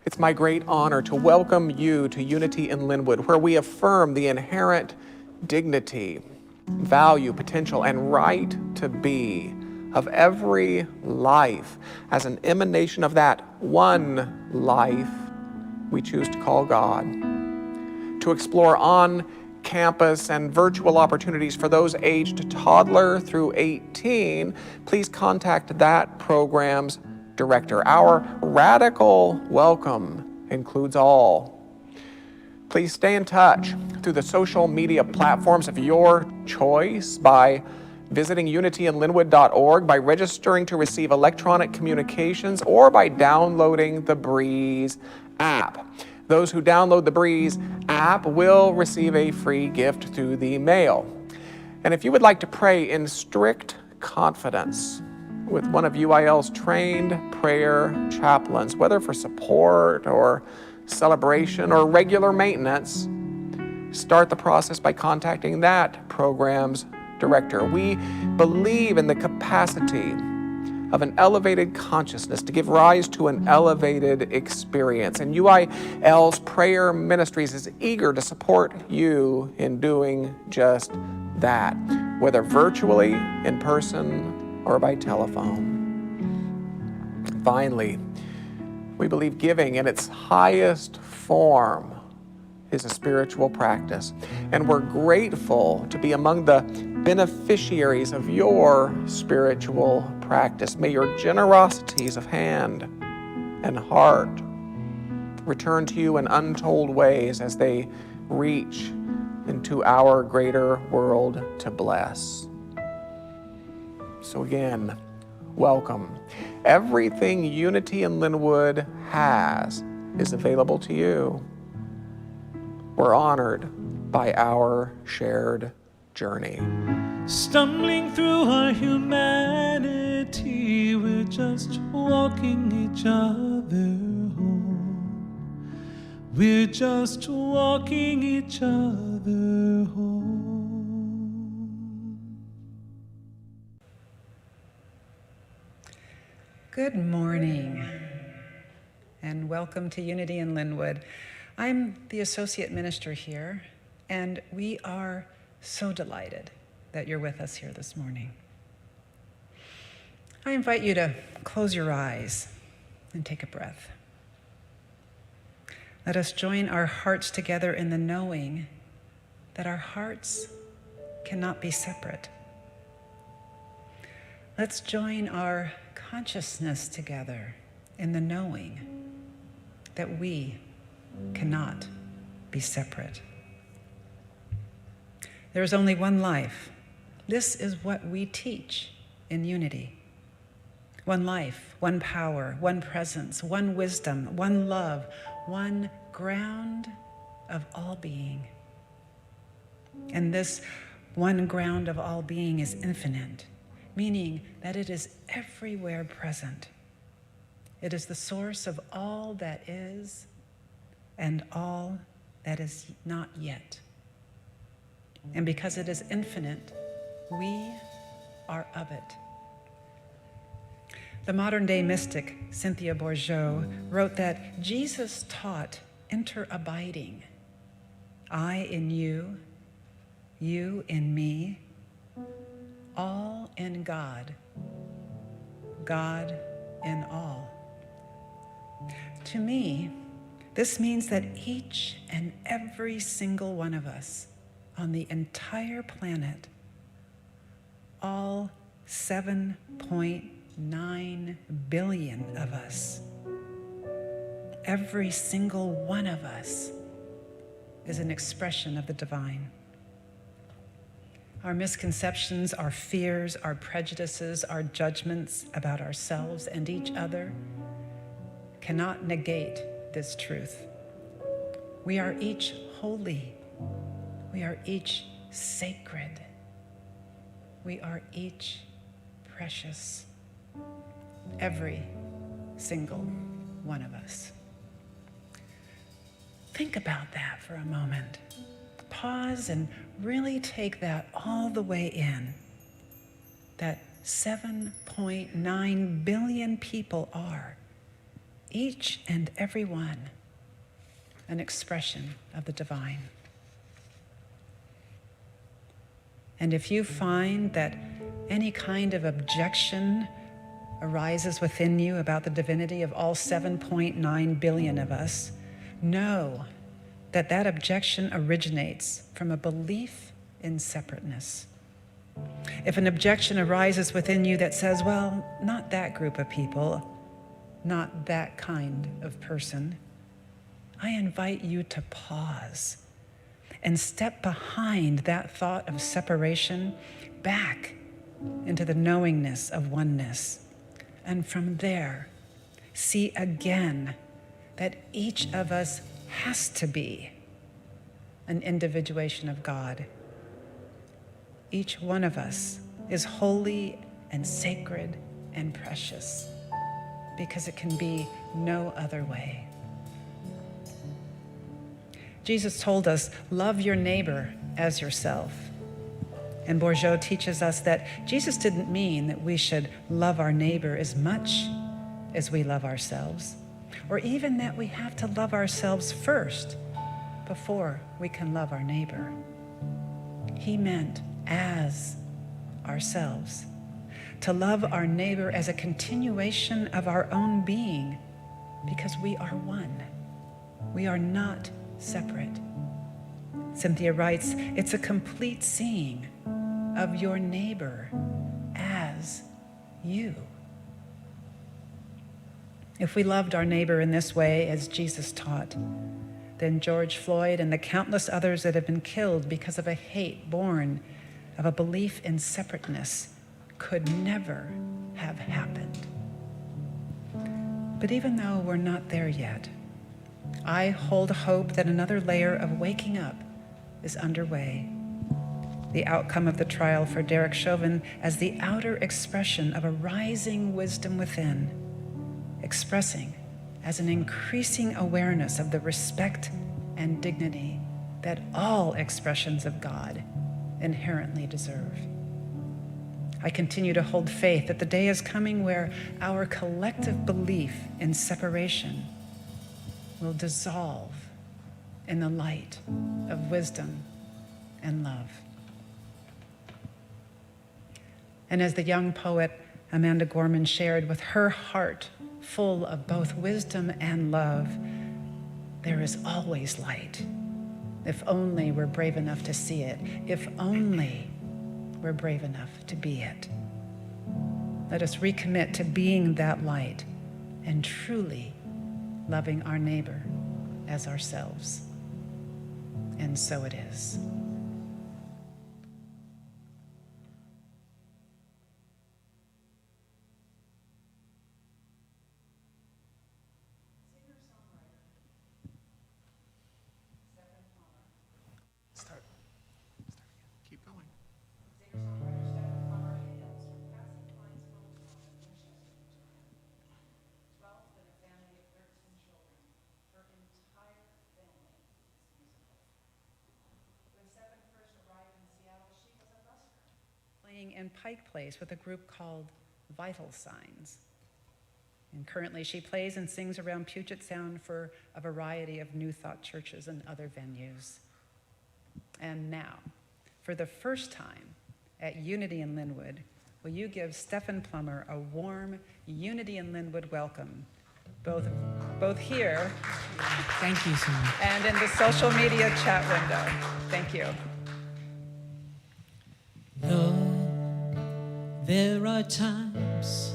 It's my great honor to welcome you to Unity in Lynnwood, where we affirm the inherent dignity, value, potential, and right to be of every life as an emanation of that one life we choose to call God. To explore on-campus and virtual opportunities for those aged toddler through 18, please contact that program's director. Our radical welcome includes all. Please stay in touch through the social media platforms of your choice by visiting unityinlynnwood.org, by registering to receive electronic communications, or by downloading the Breeze app. Those who download the Breeze app will receive a free gift through the mail. And if you would like to pray in strict confidence with one of UIL's trained prayer chaplains, whether for support or celebration or regular maintenance, start the process by contacting that program's director. We believe in the capacity of an elevated consciousness to give rise to an elevated experience. And UIL's Prayer Ministries is eager to support you in doing just that, whether virtually, in person, or by telephone. Finally, we believe giving in its highest form is a spiritual practice, and we're grateful to be among the beneficiaries of your spiritual practice. May your generosities of hand and heart return to you in untold ways as they reach into our greater world to bless. So again, welcome. Everything Unity in Lynnwood has is available to you. We're honored by our shared journey. Stumbling through our humanity, we're just walking each other home. We're just walking each other home. Good morning, and welcome to Unity in Lynnwood. I'm the associate minister here, and we are so delighted that you're with us here this morning. I invite you to close your eyes and take a breath. Let us join our hearts together in the knowing that our hearts cannot be separate. Let's join our consciousness together in the knowing that we cannot be separate. There is only one life. This is what we teach in Unity. One life, one power, one presence, one wisdom, one love, one ground of all being. And this one ground of all being is infinite, meaning that it is everywhere present. It is the source of all that is and all that is not yet. And because it is infinite, we are of it. The modern-day mystic Cynthia Bourgeault wrote that Jesus taught interabiding. I in you, you in me, all in God, God in all. To me, this means that each and every single one of us on the entire planet, all 7.9 billion of us, every single one of us is an expression of the divine. Our misconceptions, our fears, our prejudices, our judgments about ourselves and each other cannot negate this truth. We are each holy. We are each sacred. We are each precious. Every single one of us. Think about that for a moment. Pause and really take that all the way in. That 7.9 billion people are each and every one, an expression of the divine. And if you find that any kind of objection arises within you about the divinity of all 7.9 billion of us, know that that objection originates from a belief in separateness. If an objection arises within you that says, well, not that group of people, not that kind of person, I invite you to pause and step behind that thought of separation back into the knowingness of oneness. And from there, see again that each of us has to be an individuation of God. Each one of us is holy and sacred and precious because it can be no other way. Jesus told us, love your neighbor as yourself. And Bourgeot teaches us that Jesus didn't mean that we should love our neighbor as much as we love ourselves, or even that we have to love ourselves first before we can love our neighbor. He meant as ourselves, to love our neighbor as a continuation of our own being, because we are one. We are not separate. Cynthia writes, it's a complete seeing of your neighbor as you. If we loved our neighbor in this way, as Jesus taught, then George Floyd and the countless others that have been killed because of a hate born of a belief in separateness could never have happened. But even though we're not there yet, I hold hope that another layer of waking up is underway. The outcome of the trial for Derek Chauvin as the outer expression of a rising wisdom within, expressing as an increasing awareness of the respect and dignity that all expressions of God inherently deserve. I continue to hold faith that the day is coming where our collective belief in separation will dissolve in the light of wisdom and love. And as the young poet Amanda Gorman shared, with her heart full of both wisdom and love, there is always light, if only we're brave enough to see it, if only we're brave enough to be it. Let us recommit to being that light and truly loving our neighbor as ourselves. And so it is. Start again. Keep going. Singer-songwriter Stephan Plummer hails from Patsy Cline's hometown of Winchester, Virginia. 12th in a family of 13 children, her entire family is musical. When Stephan first arrived in Seattle, she was a busker, playing in Pike Place with a group called Vital Signs. And currently she plays and sings around Puget Sound for a variety of New Thought churches and other venues. And now, for the first time at Unity in Lynnwood, will you give Stephan Plummer a warm Unity in Lynnwood welcome, both here Thank you so much. and in the social media chat window. Thank you. Lord, there are times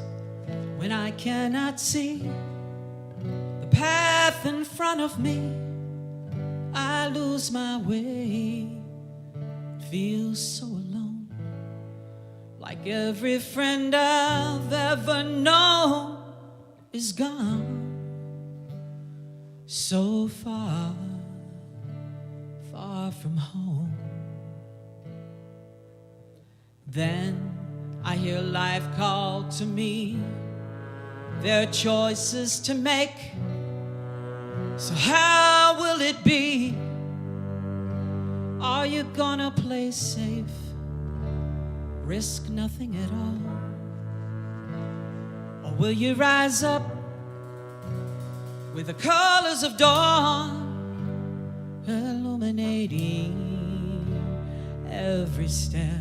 when I cannot see the path in front of me. I lose my way, feel so alone, like every friend I've ever known is gone. So far, far from home. Then I hear life call to me. There are choices to make. So how will it be? Are you gonna play safe, risk nothing at all? Or will you rise up with the colors of dawn illuminating every step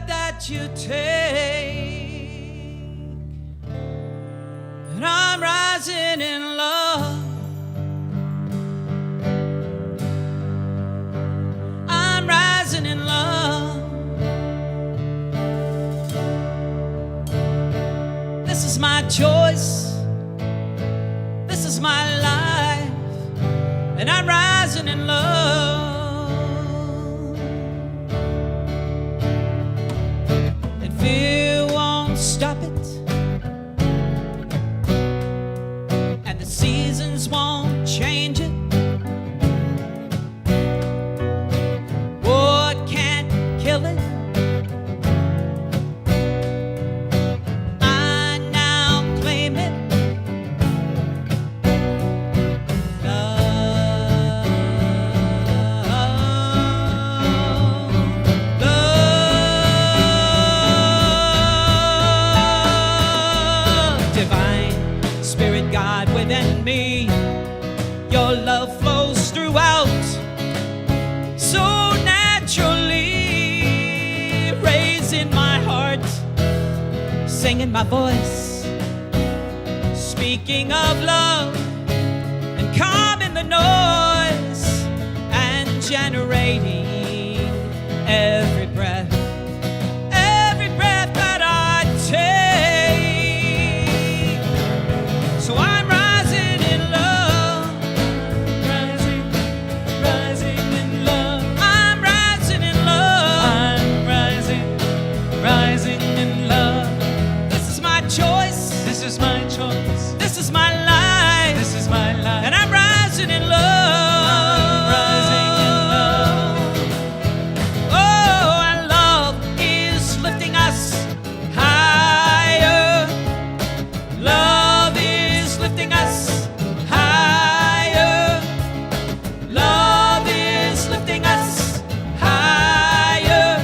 that you take. And I'm rising in love. I'm rising in love. This is my choice. This is my life. And I'm rising in love. And fear won't stop it. And the seasons won't change it. What can't kill it? I now claim it. Within me, your love flows throughout so naturally, raising my heart, singing my voice, speaking of love and calming the noise and generating every breath that I take. So I'm this is my life. This is my life. And I'm rising in love. I'm rising in love. Oh, and love is lifting us higher. Love is lifting us higher. Love is lifting us higher.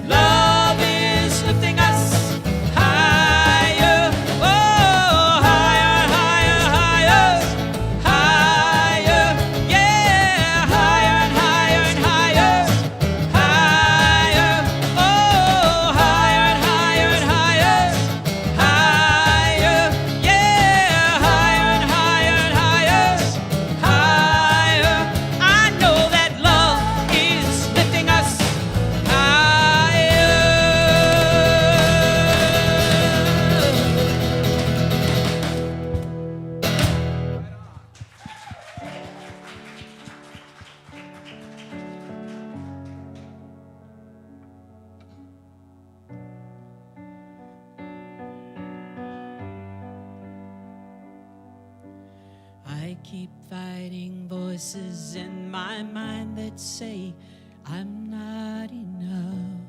Love is lifting us higher. I keep fighting voices in my mind that say I'm not enough.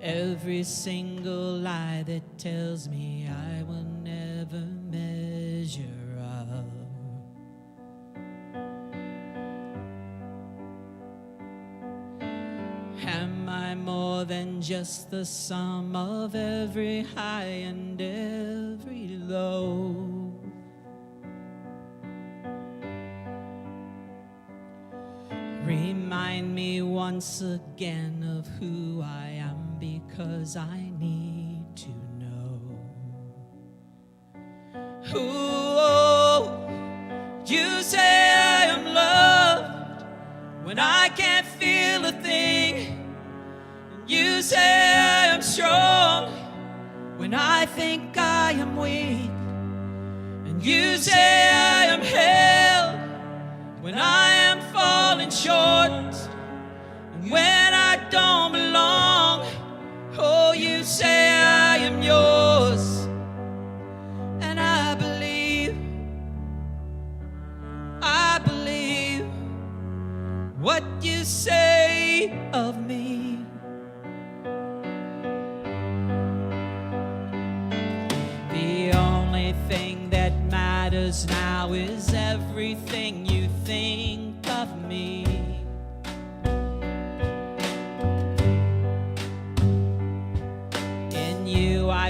Every single lie that tells me I will never measure up. Am I more than just the sum of every high and every low? Remind me once again of who I am, because I need to know. Ooh, you say I am loved when I can't feel a thing. You say I am strong when I think I am weak. And you say I am held when I am falling short. And when I don't belong, oh, you say I am yours. And I believe what you say of me. The only thing that matters now is everything you think of me.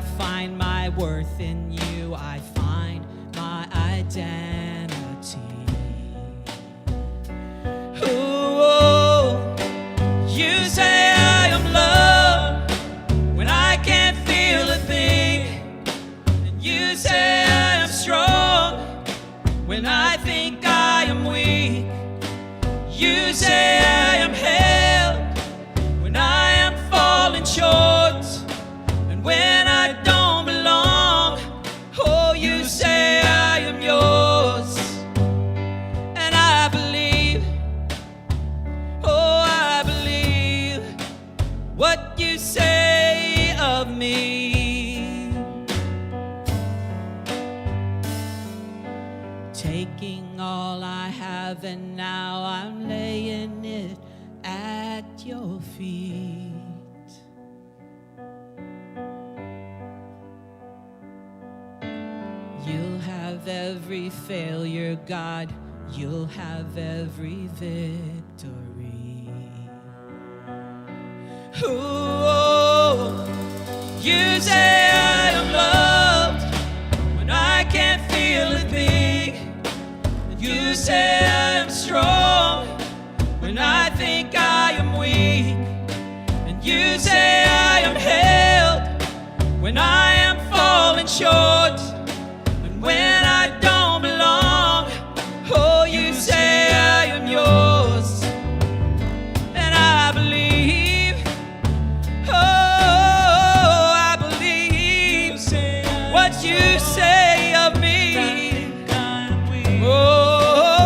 I find my worth in you. I find my identity. Ooh, you say I am loved when I can't feel a thing. And you say I am strong when I think I am weak. You say I am held when I am falling short, and when I don't belong. Oh, you say I am yours, and I believe, oh, I believe what you say of me. Taking all I have and now I'm laying it at your feet. You'll have every failure, God. You'll have every victory. Ooh, you say I am loved when I can't feel a thing. You say I am strong when I think I am weak. And you say I am held when I am falling short, and when I don't belong. Oh, you say I am yours, and I believe, oh, I believe what you say of me. Oh,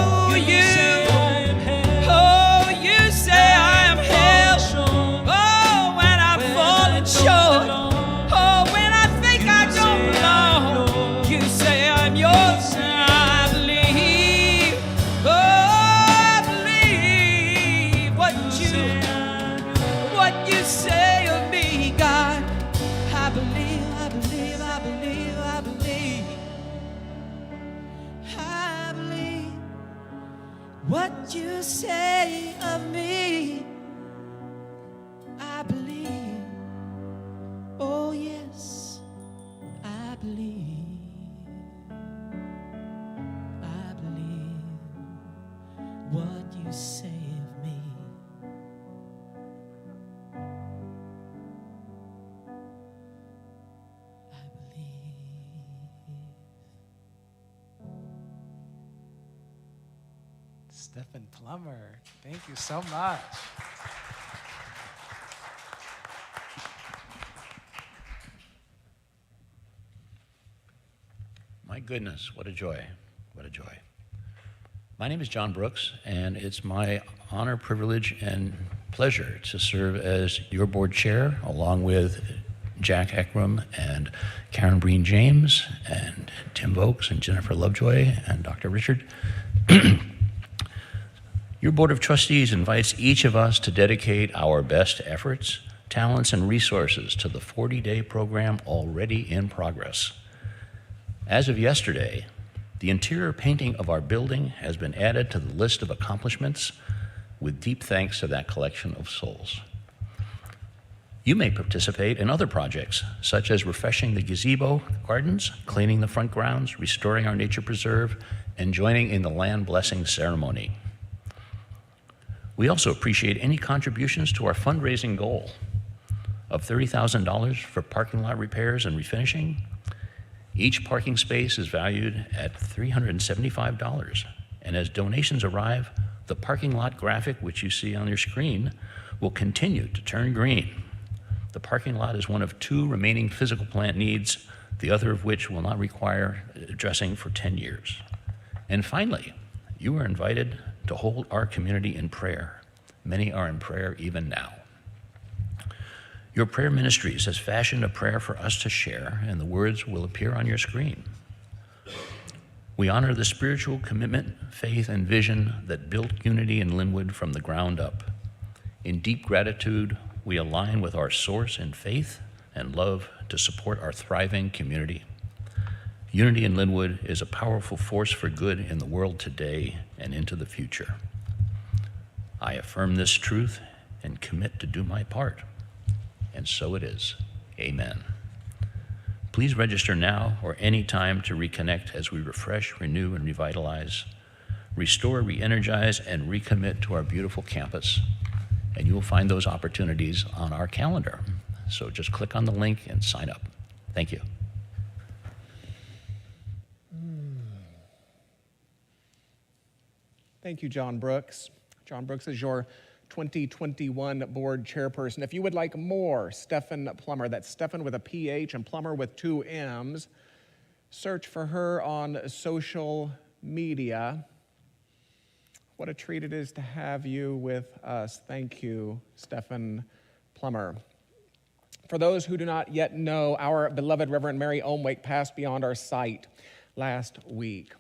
what you say of me, I believe. Oh yes, I believe. I believe what you say of me. I believe. Stephan Plummer, thank you so much. My goodness, what a joy, what a joy. My name is John Brooks, and it's my honor, privilege, and pleasure to serve as your board chair, along with Jack Eckram and Karen Breen James and Tim Vokes and Jennifer Lovejoy and Dr. Richard. Your Board of Trustees invites each of us to dedicate our best efforts, talents, and resources to the 40-day program already in progress. As of yesterday, the interior painting of our building has been added to the list of accomplishments, with deep thanks to that collection of souls. You may participate in other projects, such as refreshing the gazebo gardens, cleaning the front grounds, restoring our nature preserve, and joining in the land blessing ceremony. We also appreciate any contributions to our fundraising goal of $30,000 for parking lot repairs and refinishing. Each parking space is valued at $375, and as donations arrive, the parking lot graphic, which you see on your screen, will continue to turn green. The parking lot is one of 2 remaining physical plant needs, the other of which will not require addressing for 10 years. And finally, you are invited to hold our community in prayer. Many are in prayer even now. Your Prayer Ministries has fashioned a prayer for us to share, and the words will appear on your screen. We honor the spiritual commitment, faith, and vision that built unity in Lynnwood from the ground up. In deep gratitude, we align with our source in faith and love to support our thriving community. Unity in Lynnwood is a powerful force for good in the world today and into the future. I affirm this truth and commit to do my part. And so it is. Amen. Please register now or any time to reconnect as we refresh, renew, and revitalize, restore, re-energize, and recommit to our beautiful campus. And you will find those opportunities on our calendar. So just click on the link and sign up. Thank you. Thank you, John Brooks. John Brooks is your 2021 board chairperson. If you would like more Stephan Plummer, that's Stephan with a PH and Plummer with 2 M's, search for her on social media. What a treat it is to have you with us. Thank you, Stephan Plummer. For those who do not yet know, our beloved Reverend Mary Omwake passed beyond our sight last week.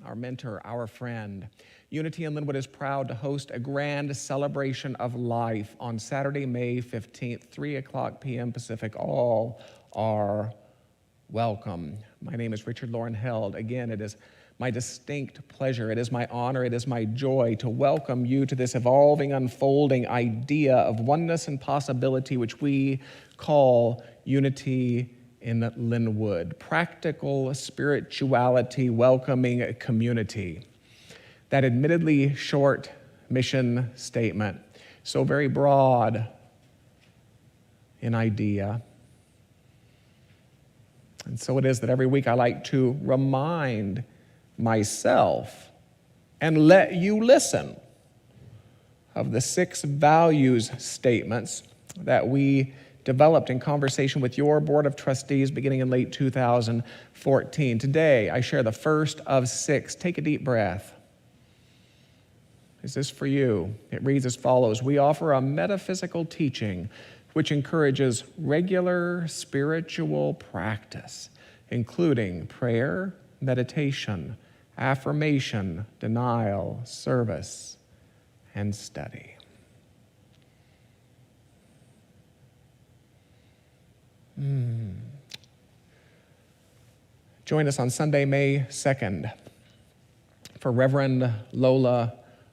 Our mentor, our friend. Unity in Lynnwood is proud to host a grand celebration of life on Saturday, May 15th, 3 o'clock p.m. Pacific. All are welcome. My name is Richard Loren Held. Again, it is my distinct pleasure, it is my honor, it is my joy to welcome you to this evolving, unfolding idea of oneness and possibility, which we call Unity in Lynnwood. Practical spirituality, welcoming community. That admittedly short mission statement, so very broad in idea. And so it is that every week I like to remind myself and let you listen of the 6 values statements that we developed in conversation with your Board of Trustees beginning in late 2014. Today, I share the first of 6. Take a deep breath. Is this for you? It reads as follows. We offer a metaphysical teaching which encourages regular spiritual practice, including prayer, meditation, affirmation, denial, service, and study. Join us on Sunday, May 2nd for Reverend Lola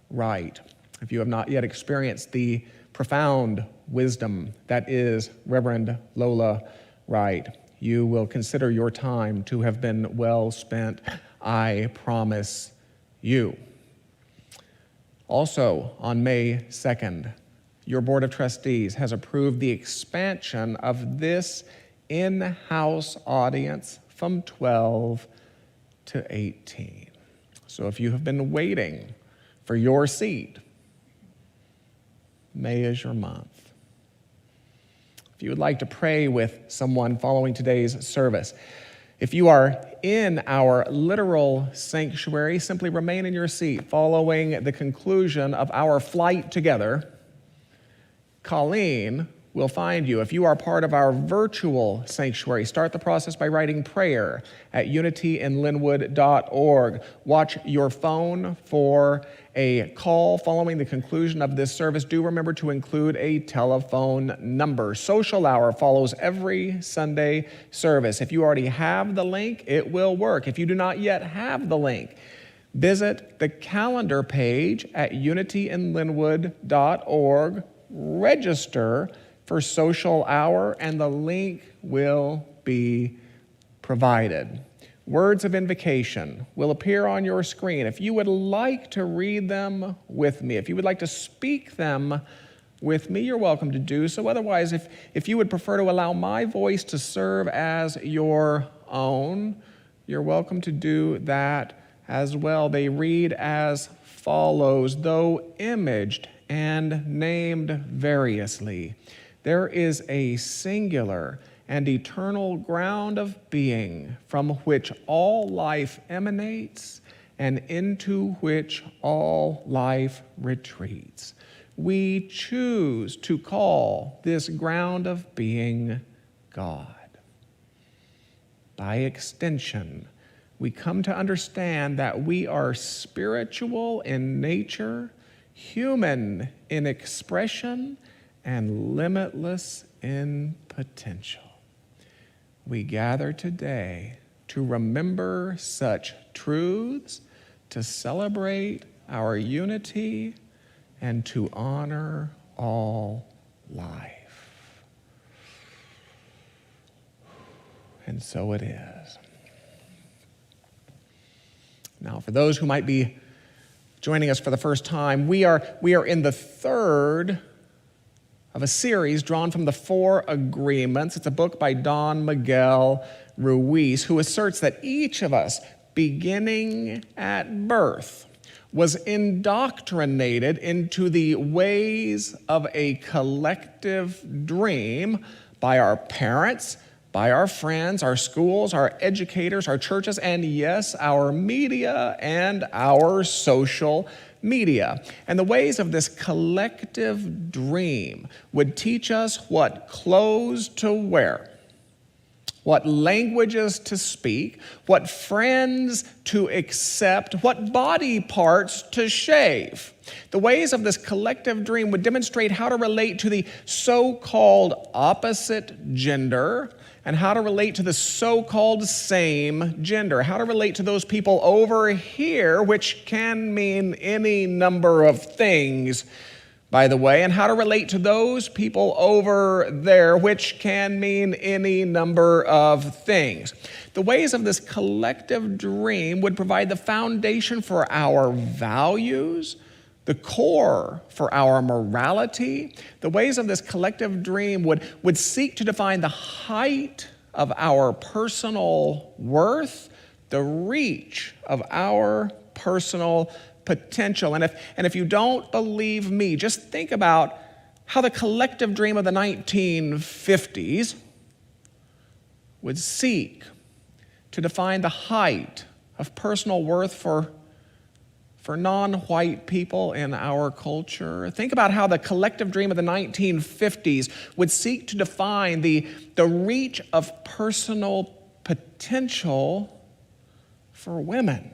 Wright. If you have not yet experienced the profound wisdom that is Reverend Lola Wright, you will consider your time to have been well spent, I promise you. Also, on May 2nd, your Board of Trustees has approved the expansion of this in-house audience from 12 to 18. So if you have been waiting for your seat, May is your month. If you would like to pray with someone following today's service, if you are in our literal sanctuary, simply remain in your seat following the conclusion of our flight together. Colleen will find you. If you are part of our virtual sanctuary, start the process by writing prayer at unityinlynnwood.org. Watch your phone for a call following the conclusion of this service. Do remember to include a telephone number. Social hour follows every Sunday service. If you already have the link, it will work. If you do not yet have the link, visit the calendar page at unityinlynnwood.org. Register for social hour, and the link will be provided. Words of invocation will appear on your screen. If you would like to read them with me, if you would like to speak them with me, you're welcome to do so. Otherwise, if you would prefer to allow my voice to serve as your own, you're welcome to do that as well. They read as follows. Though imaged and named variously, there is a singular and eternal ground of being from which all life emanates and into which all life retreats. We choose to call this ground of being God. By extension, we come to understand that we are spiritual in nature, human in expression, and limitless in potential. We gather today to remember such truths, to celebrate our unity, and to honor all life. and so it is. Now, for those who might be joining us for the first time, we are in the third of a series drawn from the Four Agreements. It's a book by Don Miguel Ruiz, who asserts that each of us, beginning at birth, was indoctrinated into the ways of a collective dream by our parents, by our friends, our schools, our educators, our churches, and yes, our media and our social media. And the ways of this collective dream would teach us what clothes to wear, what languages to speak, what friends to accept, what body parts to shave. The ways of this collective dream would demonstrate how to relate to the so-called opposite gender and how to relate to the so-called same gender, how to relate to those people over here, which can mean any number of things, by the way, and how to relate to those people over there, which can mean any number of things. The ways of this collective dream would provide the foundation for our values, the core for our morality. The ways of this collective dream would seek to define the height of our personal worth, the reach of our personal potential. And if you don't believe me, just think about how the collective dream of the 1950s would seek to define the height of personal worth for non-white people in our culture. Think about how the collective dream of the 1950s would seek to define the reach of personal potential for women.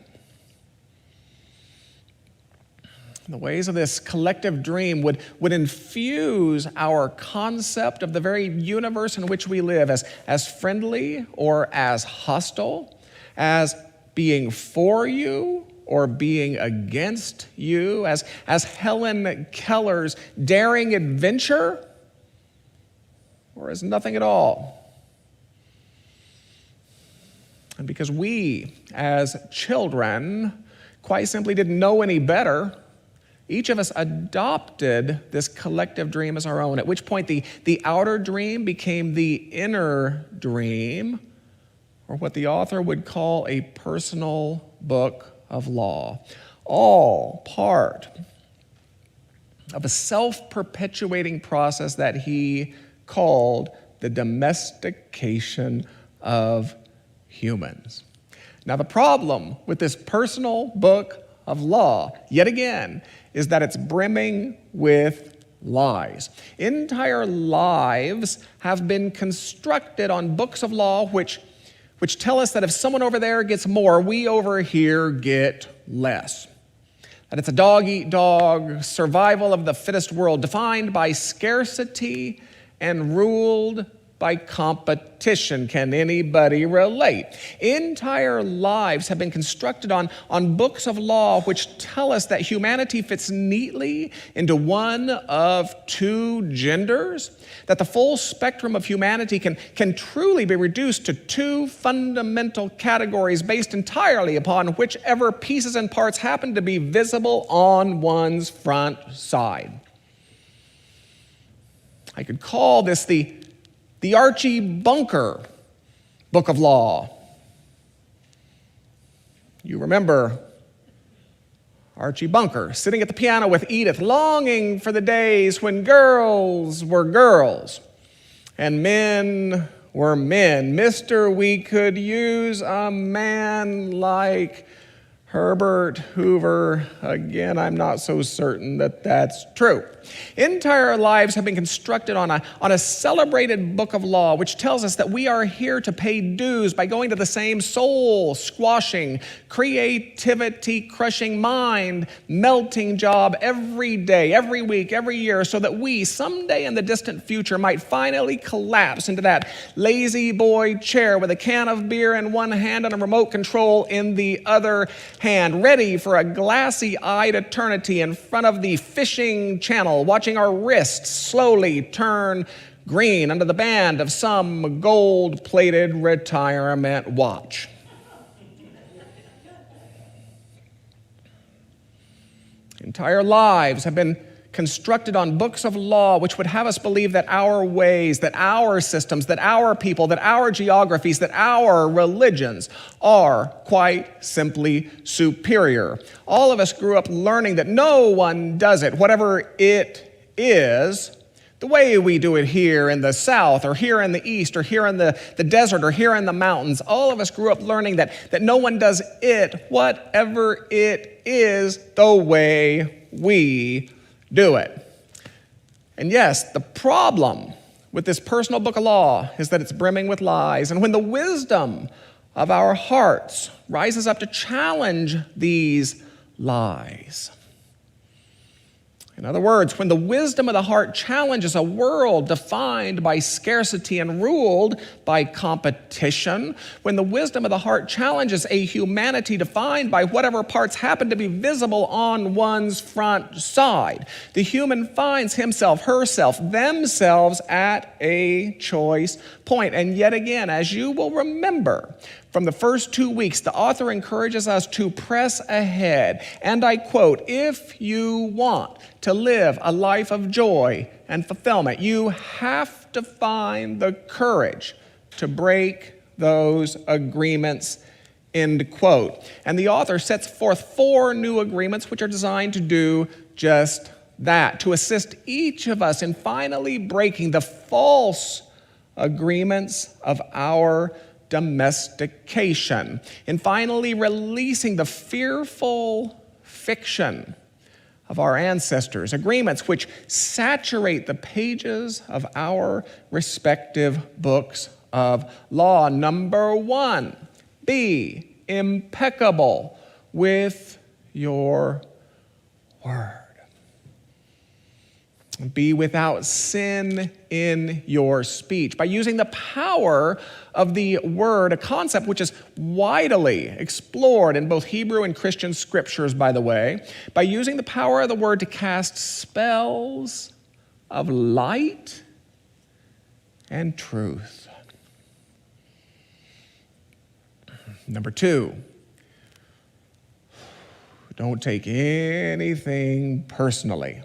The ways of this collective dream would infuse our concept of the very universe in which we live as friendly or as hostile, as being for you or being against you, as Helen Keller's daring adventure, or as nothing at all. And because we, as children, quite simply didn't know any better, each of us adopted this collective dream as our own, at which point the outer dream became the inner dream, or what the author would call a personal book of law, all part of a self-perpetuating process that he called the domestication of humans. Now, the problem with this personal book of law, yet again, is that it's brimming with lies. Entire lives have been constructed on books of law which tell us that if someone over there gets more, we over here get less. That it's a dog-eat-dog survival of the fittest world, defined by scarcity and ruled by competition. Can anybody relate? Entire lives have been constructed on books of law which tell us that humanity fits neatly into one of two genders, that the full spectrum of humanity can truly be reduced to two fundamental categories based entirely upon whichever pieces and parts happen to be visible on one's front side. I could call this the Archie Bunker book of law. You remember Archie Bunker sitting at the piano with Edith, longing for the days when girls were girls and men were men. Mister, we could use a man like Herbert Hoover. Again, I'm not so certain that that's true. Entire lives have been constructed on a celebrated book of law which tells us that we are here to pay dues by going to the same soul-squashing, creativity-crushing, mind-melting job every day, every week, every year, so that we, someday in the distant future, might finally collapse into that lazy boy chair with a can of beer in one hand and a remote control in the other hand, ready for a glassy-eyed eternity in front of the fishing channel, watching our wrists slowly turn green under the band of some gold-plated retirement watch. Entire lives have been constructed on books of law which would have us believe that our ways, that our systems, that our people, that our geographies, that our religions are quite simply superior. All of us grew up learning that no one does it, whatever it is, the way we do it here in the South or here in the East or here in the desert or here in the mountains. All of us grew up learning that no one does it, whatever it is, the way we do it. And yes, the problem with this personal book of law is that it's brimming with lies. And when the wisdom of our hearts rises up to challenge these lies, in other words, when the wisdom of the heart challenges a world defined by scarcity and ruled by competition, when the wisdom of the heart challenges a humanity defined by whatever parts happen to be visible on one's front side, the human finds himself, herself, themselves at a choice point. And yet again, as you will remember, from the first 2 weeks, the author encourages us to press ahead. And I quote, "If you want to live a life of joy and fulfillment, you have to find the courage to break those agreements," end quote. And the author sets forth 4 new agreements which are designed to do just that, to assist each of us in finally breaking the false agreements of our domestication, in finally releasing the fearful fiction of our ancestors, agreements which saturate the pages of our respective books of law. Number 1, be impeccable with your word. Be without sin in your speech. By using the power of the word, a concept which is widely explored in both Hebrew and Christian scriptures, by the way, by using the power of the word to cast spells of light and truth. Number 2, don't take anything personally.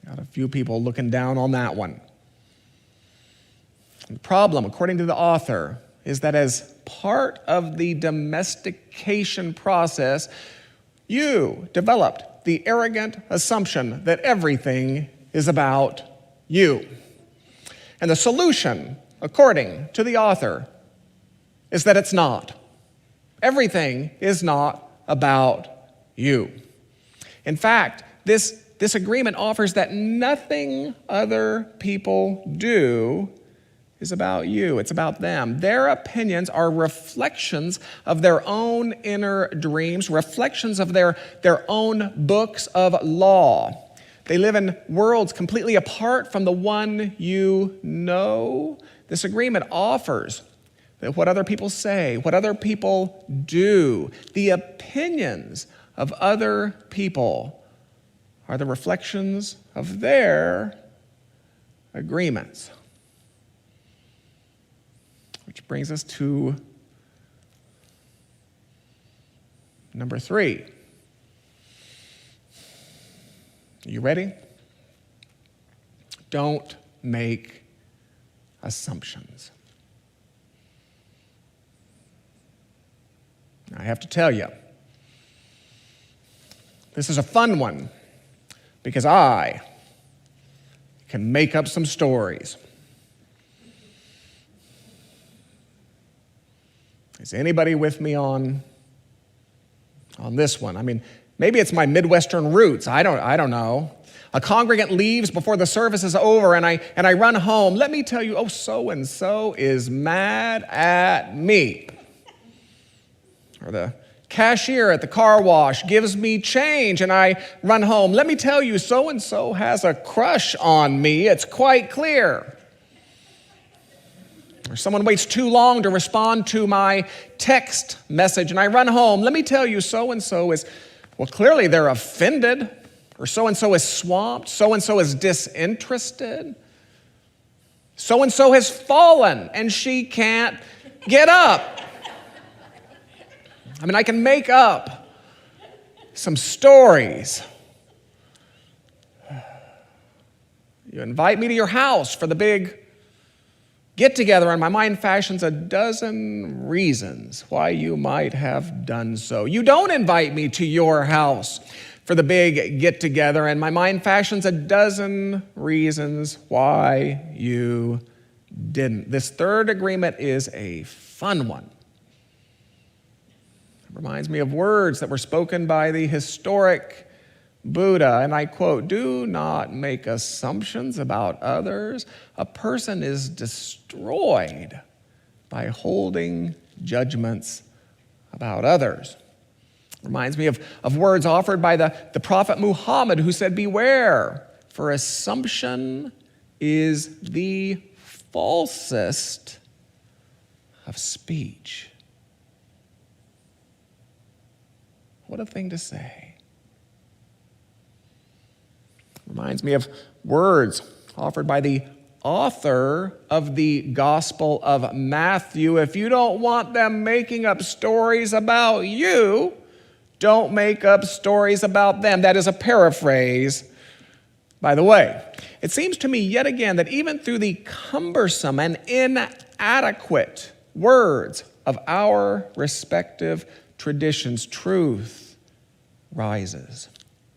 Got a few people looking down on that one. The problem, according to the author, is that as part of the domestication process, you developed the arrogant assumption that everything is about you. And the solution, according to the author, is that it's not. Everything is not about you. In fact, this agreement offers that nothing other people do is about you. It's about them. Their opinions are reflections of their own inner dreams, reflections of their own books of law. They live in worlds completely apart from the one you know. This agreement offers that what other people say, what other people do, the opinions of other people are the reflections of their agreements. Which brings us to number 3. Are you ready? Don't make assumptions. I have to tell you, this is a fun one because I can make up some stories. Is anybody with me on this one? I mean, maybe it's my Midwestern roots. I don't know. A congregant leaves before the service is over, and I run home. Let me tell you, so-and-so is mad at me. Or the cashier at the car wash gives me change and I run home. Let me tell you, so-and-so has a crush on me. It's quite clear. Or someone waits too long to respond to my text message and I run home. Let me tell you, so-and-so is, well, clearly they're offended. Or so-and-so is swamped, so-and-so is disinterested, so-and-so has fallen and she can't get up. I mean, I can make up some stories. You invite me to your house for the big get-together, and my mind fashions a dozen reasons why you might have done so. You don't invite me to your house for the big get-together, and my mind fashions a dozen reasons why you didn't. This third agreement is a fun one. It reminds me of words that were spoken by the historic Buddha, and I quote, "Do not make assumptions about others. A person is destroyed by holding judgments about others." Reminds me of words offered by the Prophet Muhammad, who said, "Beware, for assumption is the falsest of speech." What a thing to say. Reminds me of words offered by the author of the Gospel of Matthew. If you don't want them making up stories about you, don't make up stories about them. That is a paraphrase, by the way. It seems to me yet again that even through the cumbersome and inadequate words of our respective traditions, truth rises.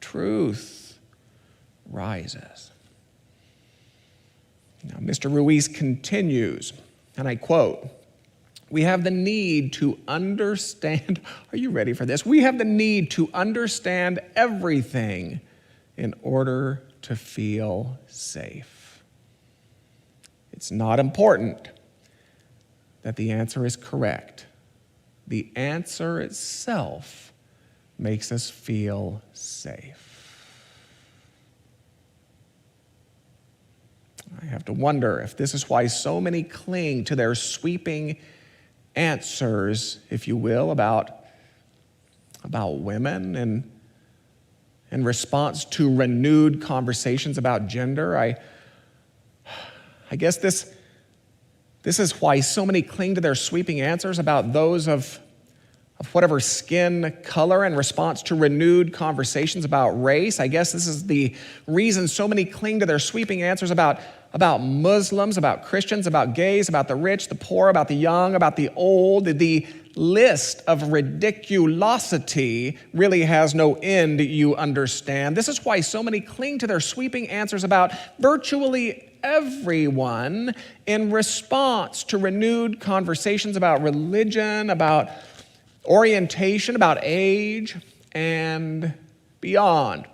Truth rises. Now, Mr. Ruiz continues, and I quote, "We have the need to understand," are you ready for this? "We have the need to understand everything in order to feel safe." It's not important that the answer is correct. The answer itself makes us feel safe. I have to wonder if this is why so many cling to their sweeping answers, if you will, about women and in response to renewed conversations about gender. I guess this is why so many cling to their sweeping answers about those of whatever skin color in response to renewed conversations about race. I guess this is the reason so many cling to their sweeping answers about Muslims, about Christians, about gays, about the rich, the poor, about the young, about the old. The list of ridiculosity really has no end, you understand. This is why so many cling to their sweeping answers about virtually everyone in response to renewed conversations about religion, about orientation, about age, and beyond.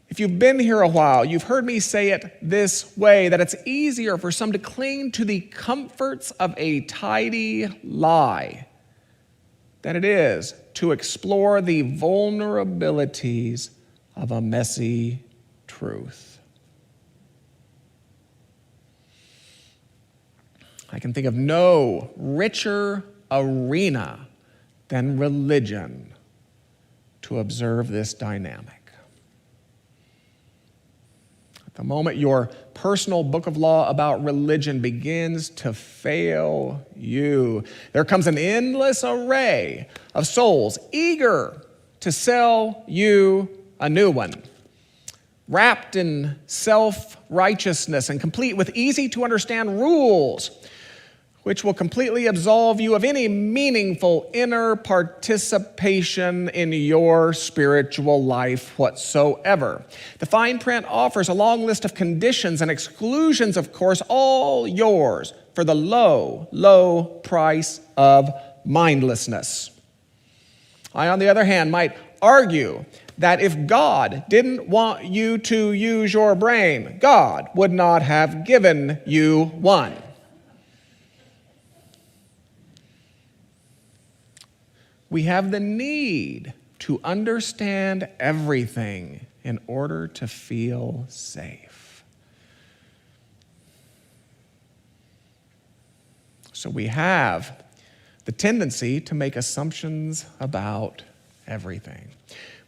If you've been here a while, you've heard me say it this way, that it's easier for some to cling to the comforts of a tidy lie than it is to explore the vulnerabilities of a messy truth. I can think of no richer arena than religion to observe this dynamic. At the moment your personal book of law about religion begins to fail you, there comes an endless array of souls eager to sell you a new one, wrapped in self-righteousness and complete with easy-to-understand rules, which will completely absolve you of any meaningful inner participation in your spiritual life whatsoever. The fine print offers a long list of conditions and exclusions, of course, all yours for the low, low price of mindlessness. I, on the other hand, might argue that if God didn't want you to use your brain, God would not have given you one. We have the need to understand everything in order to feel safe. So we have the tendency to make assumptions about everything.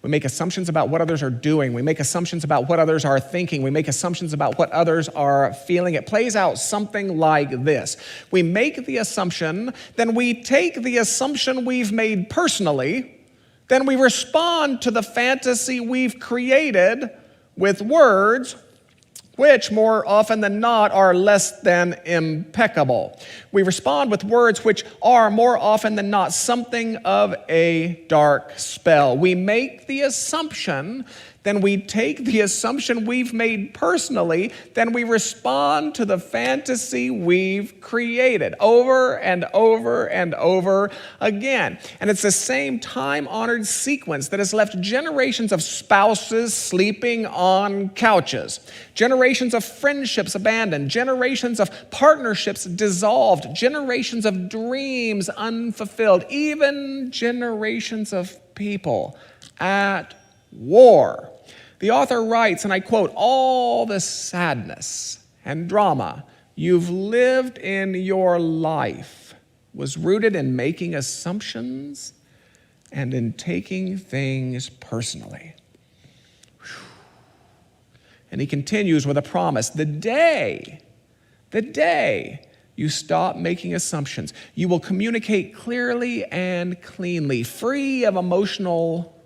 We make assumptions about what others are doing. We make assumptions about what others are thinking. We make assumptions about what others are feeling. It plays out something like this. We make the assumption, then we take the assumption we've made personally, then we respond to the fantasy we've created with words which more often than not are less than impeccable. We respond with words which are more often than not something of a dark spell. We make the assumption, then we take the assumption we've made personally, then we respond to the fantasy we've created over and over and over again. And it's the same time-honored sequence that has left generations of spouses sleeping on couches, generations of friendships abandoned, generations of partnerships dissolved, generations of dreams unfulfilled, even generations of people at war. The author writes, and I quote, "All the sadness and drama you've lived in your life was rooted in making assumptions and in taking things personally." And he continues with a promise. The day you stop making assumptions, you will communicate clearly and cleanly, free of emotional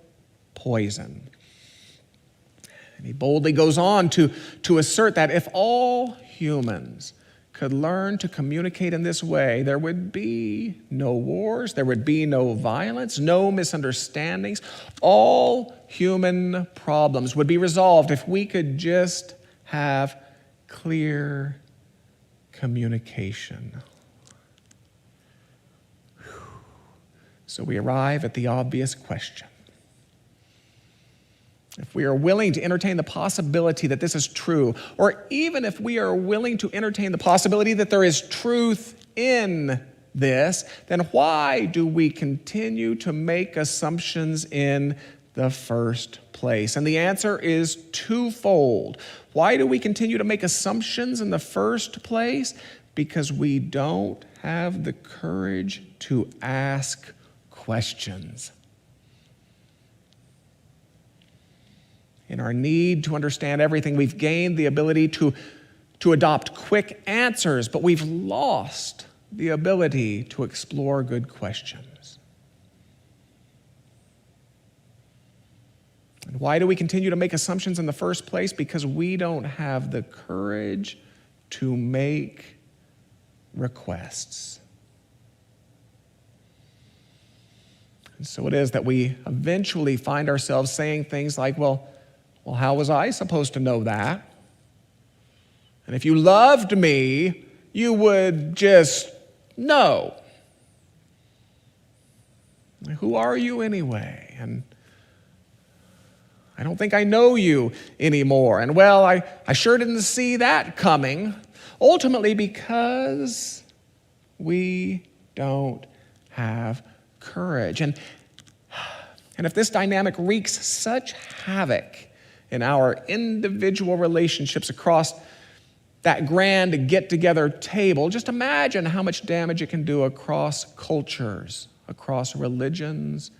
poison. And he boldly goes on to assert that if all humans could learn to communicate in this way, there would be no wars, there would be no violence, no misunderstandings. All human problems would be resolved if we could just have clear communication. So we arrive at the obvious question. If we are willing to entertain the possibility that this is true, or even if we are willing to entertain the possibility that there is truth in this, then why do we continue to make assumptions in the first place? And the answer is twofold. Why do we continue to make assumptions in the first place? Because we don't have the courage to ask questions. In our need to understand everything, we've gained the ability to adopt quick answers, but we've lost the ability to explore good questions. And why do we continue to make assumptions in the first place? Because we don't have the courage to make requests. And so it is that we eventually find ourselves saying things like, well, how was I supposed to know that? And if you loved me, you would just know. Who are you anyway? And I don't think I know you anymore. And well, I sure didn't see that coming. Ultimately, because we don't have courage. And if this dynamic wreaks such havoc in our individual relationships across that grand get-together table, just imagine how much damage it can do across cultures, across religions,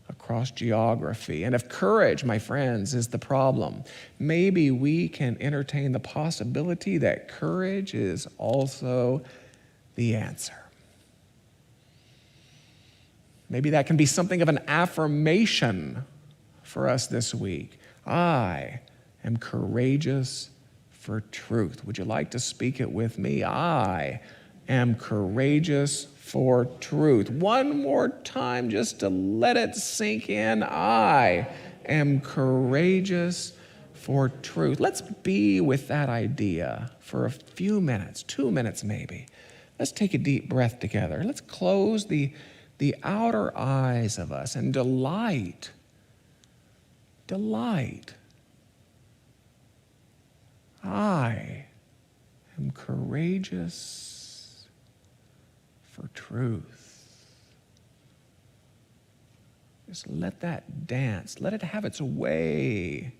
across geography. And if courage, my friends, is the problem, maybe we can entertain the possibility that courage is also the answer. Maybe that can be something of an affirmation for us this week. I am courageous for truth. Would you like to speak it with me? I am courageous for truth. One more time just to let it sink in. I am courageous for truth. Let's be with that idea for a few minutes, 2 minutes maybe. Let's take a deep breath together. Let's close the outer eyes of us and delight. I am courageous for truth. Just let that dance. Let it have its way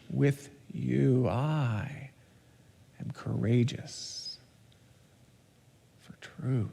with you. I am courageous for truth.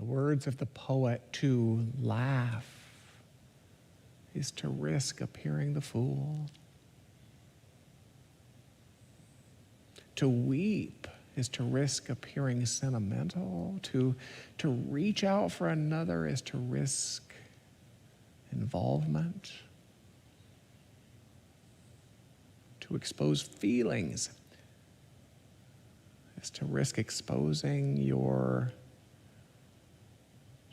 words of the poet, to laugh is to risk appearing the fool. To weep is to risk appearing sentimental. To reach out for another is to risk involvement. To expose feelings is to risk exposing your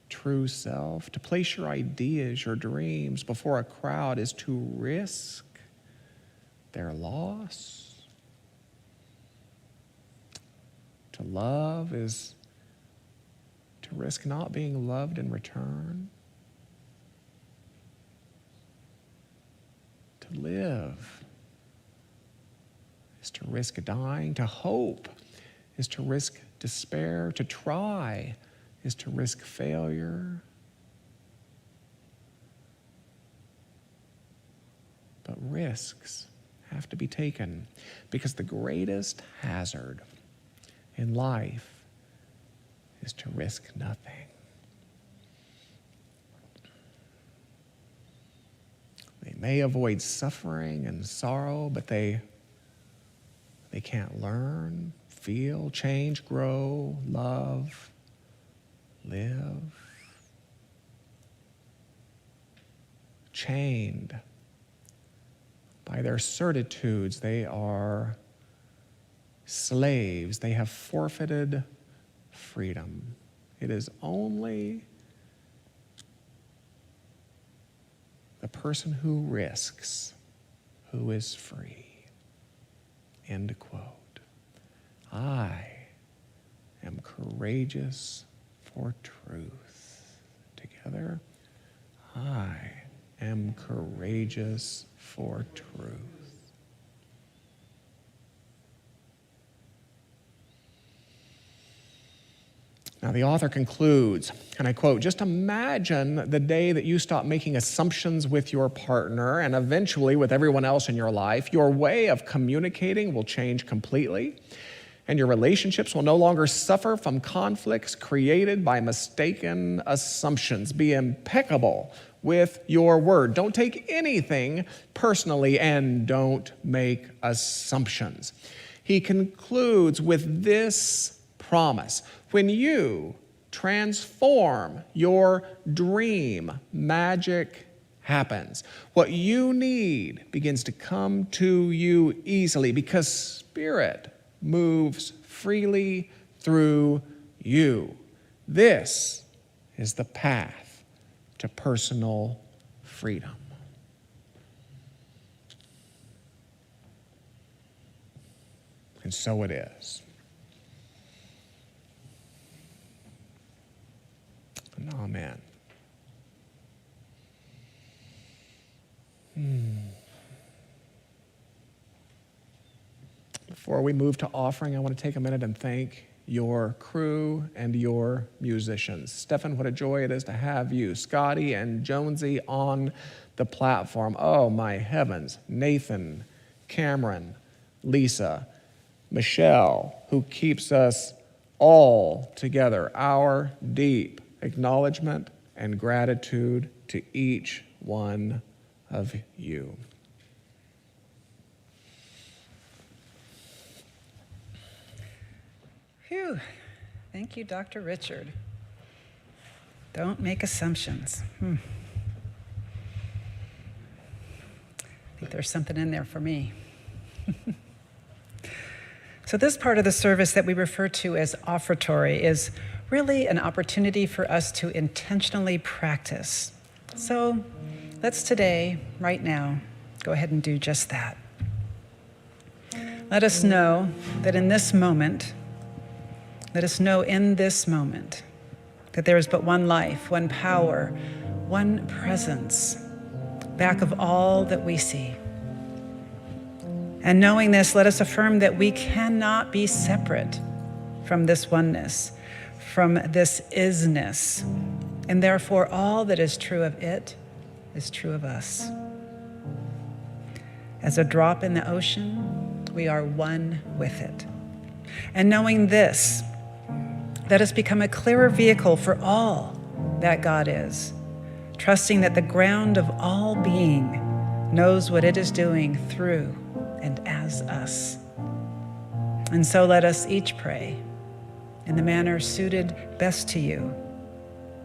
true self. To place your ideas, your dreams before a crowd is to risk their loss. To love is to risk not being loved in return. To live is to risk dying. To hope is to risk despair. To try is to risk failure. But risks have to be taken, because the greatest hazard in life is to risk nothing. They may avoid suffering and sorrow, but they can't learn, feel, change, grow, love, live. Chained by their certitudes, they are slaves. They have forfeited freedom. It is only the person who risks who is free. End quote. I am courageous for truth. Together, I am courageous for truth. Now, the author concludes, and I quote, "Just imagine the day that you stop making assumptions with your partner and eventually with everyone else in your life. Your way of communicating will change completely, and your relationships will no longer suffer from conflicts created by mistaken assumptions. Be impeccable with your word. Don't take anything personally, and don't make assumptions." He concludes with this promise: when you transform your dream, magic happens. What you need begins to come to you easily, because Spirit moves freely through you. This is the path to personal freedom. And so it is. And amen. Before we move to offering, I want to take a minute and thank your crew and your musicians. Stephan, what a joy it is to have you. Scotty and Jonesy on the platform. Oh, my heavens. Nathan, Cameron, Lisa, Michelle, who keeps us all together. Our deep acknowledgement and gratitude to each one of you. Phew. Thank you, Dr. Richard. Don't make assumptions. I think there's something in there for me. So this part of the service that we refer to as offertory is really an opportunity for us to intentionally practice. So let's today, right now, go ahead and do just that. Let us know that in this moment, that there is but one life, one power, one presence back of all that we see. And knowing this, let us affirm that we cannot be separate from this oneness, from this isness, and therefore all that is true of it is true of us. As a drop in the ocean, we are one with it. And knowing this, Let us become a clearer vehicle for all that God is, trusting that the ground of all being knows what it is doing through and as us. And so let us each pray in the manner suited best to you,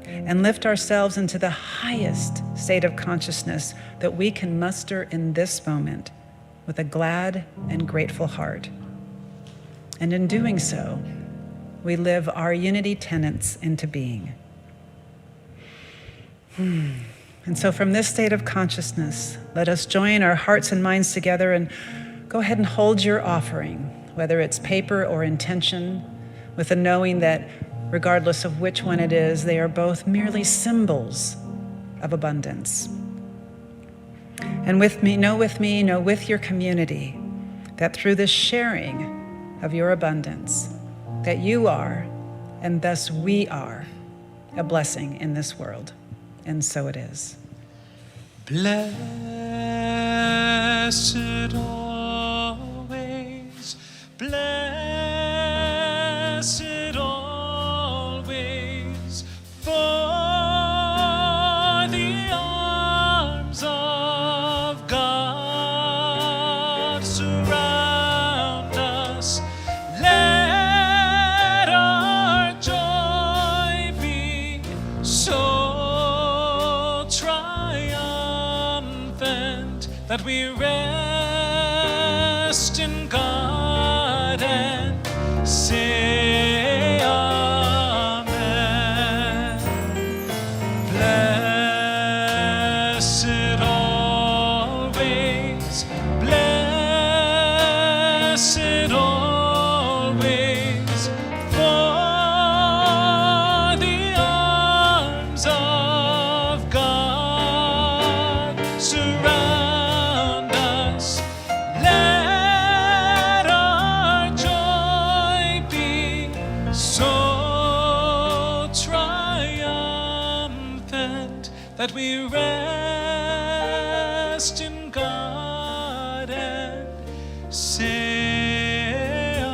and lift ourselves into the highest state of consciousness that we can muster in this moment with a glad and grateful heart. And in doing so, we live our unity tenets into being. And so from this state of consciousness, let us join our hearts and minds together and go ahead and hold your offering, whether it's paper or intention, with the knowing that regardless of which one it is, they are both merely symbols of abundance. And with your community, that through the sharing of your abundance, that you are, and thus we are, a blessing in this world. And so it is. Blessed always, blessed always, for the arms of God surround us. Let our joy be so triumphant that we rest in God and say amen. Blessed always, blessed always, for the arms of God surround us. Let our joy be so triumphant that we rest in God and say amen.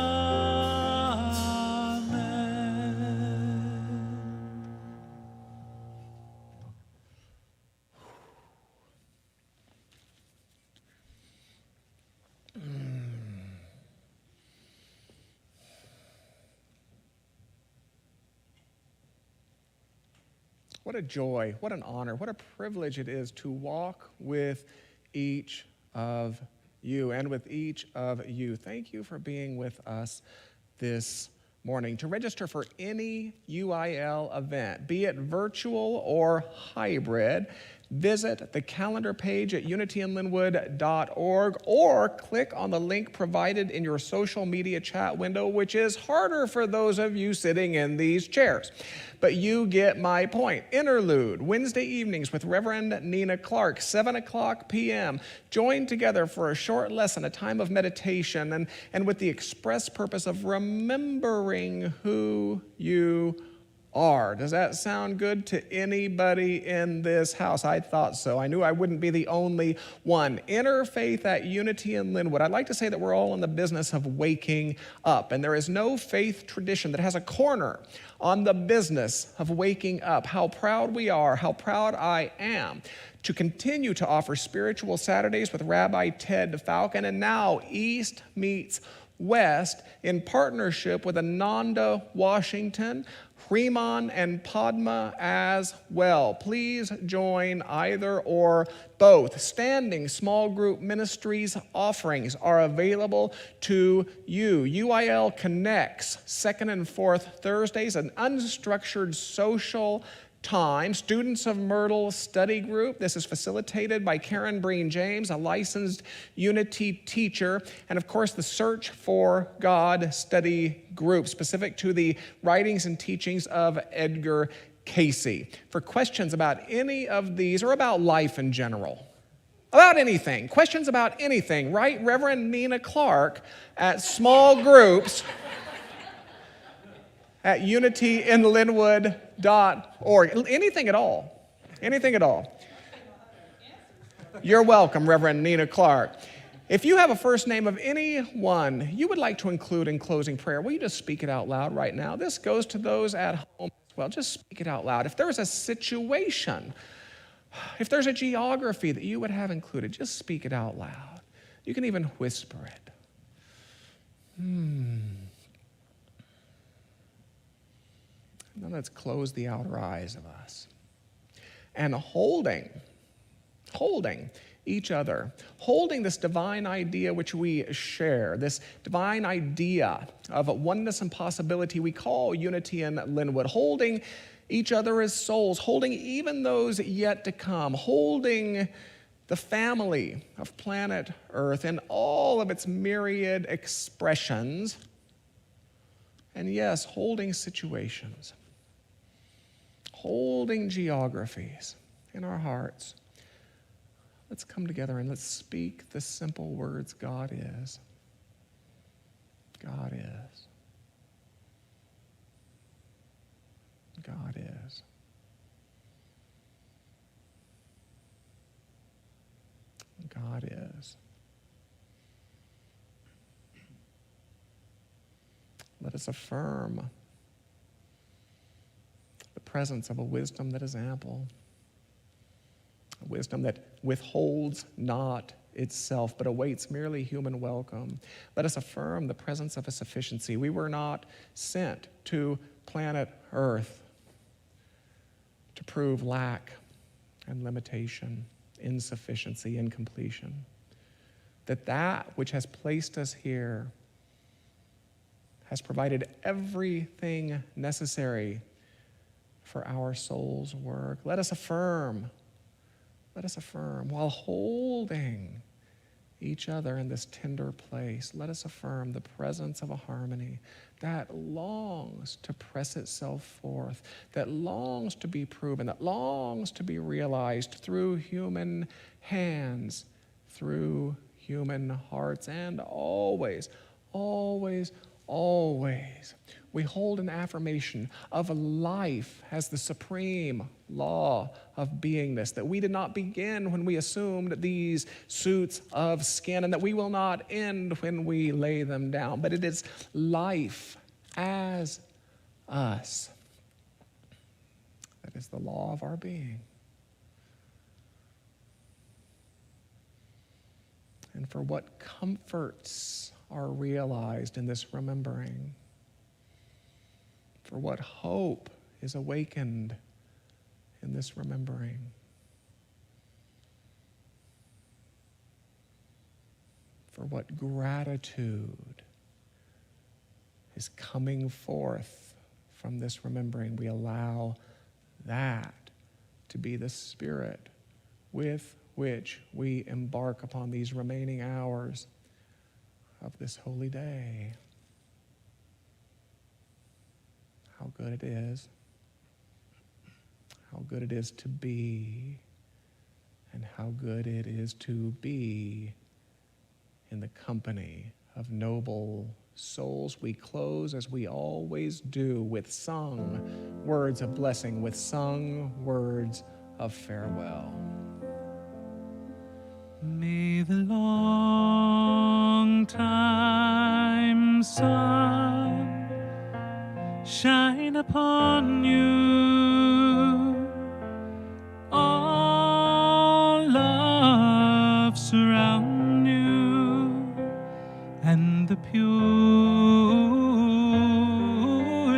What a joy, what an honor, what a privilege it is to walk with each of you and with each of you. Thank you for being with us this morning. To register for any UIL event, be it virtual or hybrid, visit the calendar page at unityinlynnwood.org or click on the link provided in your social media chat window, which is harder for those of you sitting in these chairs. But you get my point. Interlude, Wednesday evenings with Reverend Nina Clark, 7 o'clock p.m. Join together for a short lesson, a time of meditation, and with the express purpose of remembering who you are. Does that sound good to anybody in this house? I thought so. I knew I wouldn't be the only one. Interfaith at Unity in Lynnwood. I'd like to say that we're all in the business of waking up, and there is no faith tradition that has a corner on the business of waking up. How proud we are, how proud I am to continue to offer Spiritual Saturdays with Rabbi Ted Falcon, and now East Meets West in partnership with Ananda Washington, Freeman, and Padma as well. Please join either or both. Standing small group ministries offerings are available to you. UIL Connects, second and fourth Thursdays, an unstructured social time. Students of Myrtle study group. This is facilitated by Karen Breen James, a licensed Unity teacher. And of course, the Search for God study group, specific to the writings and teachings of Edgar Casey. For questions about any of these or about life in general, about anything, questions about anything, write Reverend Nina Clark at small groups at unityinlynnwood.org. Anything at all. Anything at all. You're welcome, Reverend Nina Clark. If you have a first name of anyone you would like to include in closing prayer, will you just speak it out loud right now? This goes to those at home as well. Just speak it out loud. If there's a situation, if there's a geography that you would have included, just speak it out loud. You can even whisper it. Now let's close the outer eyes of us. And holding each other, holding this divine idea which we share, this divine idea of oneness and possibility we call unity in Lynnwood, holding each other as souls, holding even those yet to come, holding the family of planet Earth in all of its myriad expressions, and yes, holding situations, holding geographies in our hearts. Let's come together and let's speak the simple words, God is. God is. God is. God is. Let us affirm the presence of a wisdom that is ample, a wisdom that withholds not itself, but awaits merely human welcome. Let us affirm the presence of a sufficiency. We were not sent to planet Earth to prove lack and limitation, insufficiency, incompletion. That which has placed us here has provided everything necessary for our soul's work. Let us affirm, while holding each other in this tender place, let us affirm the presence of a harmony that longs to press itself forth, that longs to be proven, that longs to be realized through human hands, through human hearts, and always, always, always, we hold an affirmation of life as the supreme law of beingness, that we did not begin when we assumed these suits of skin, and that we will not end when we lay them down, but it is life as us that is the law of our being. And for what comforts are realized in this remembering, for what hope is awakened in this remembering, for what gratitude is coming forth from this remembering, we allow that to be the spirit with which we embark upon these remaining hours of this holy day. How good it is. How good it is to be. And how good it is to be in the company of noble souls. We close, as we always do, with sung words of blessing, with sung words of farewell. May the long time sun shine upon you, all love surround you, and the pure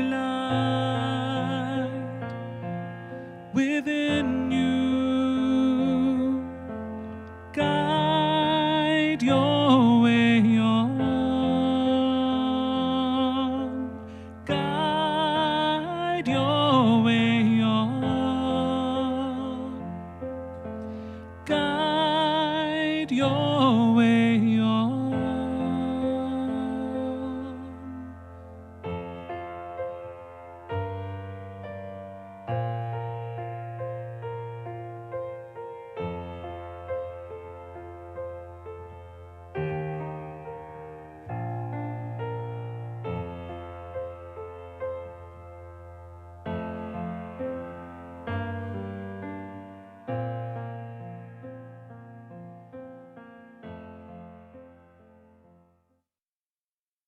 light within you guide your way on, guide your way on, guide your way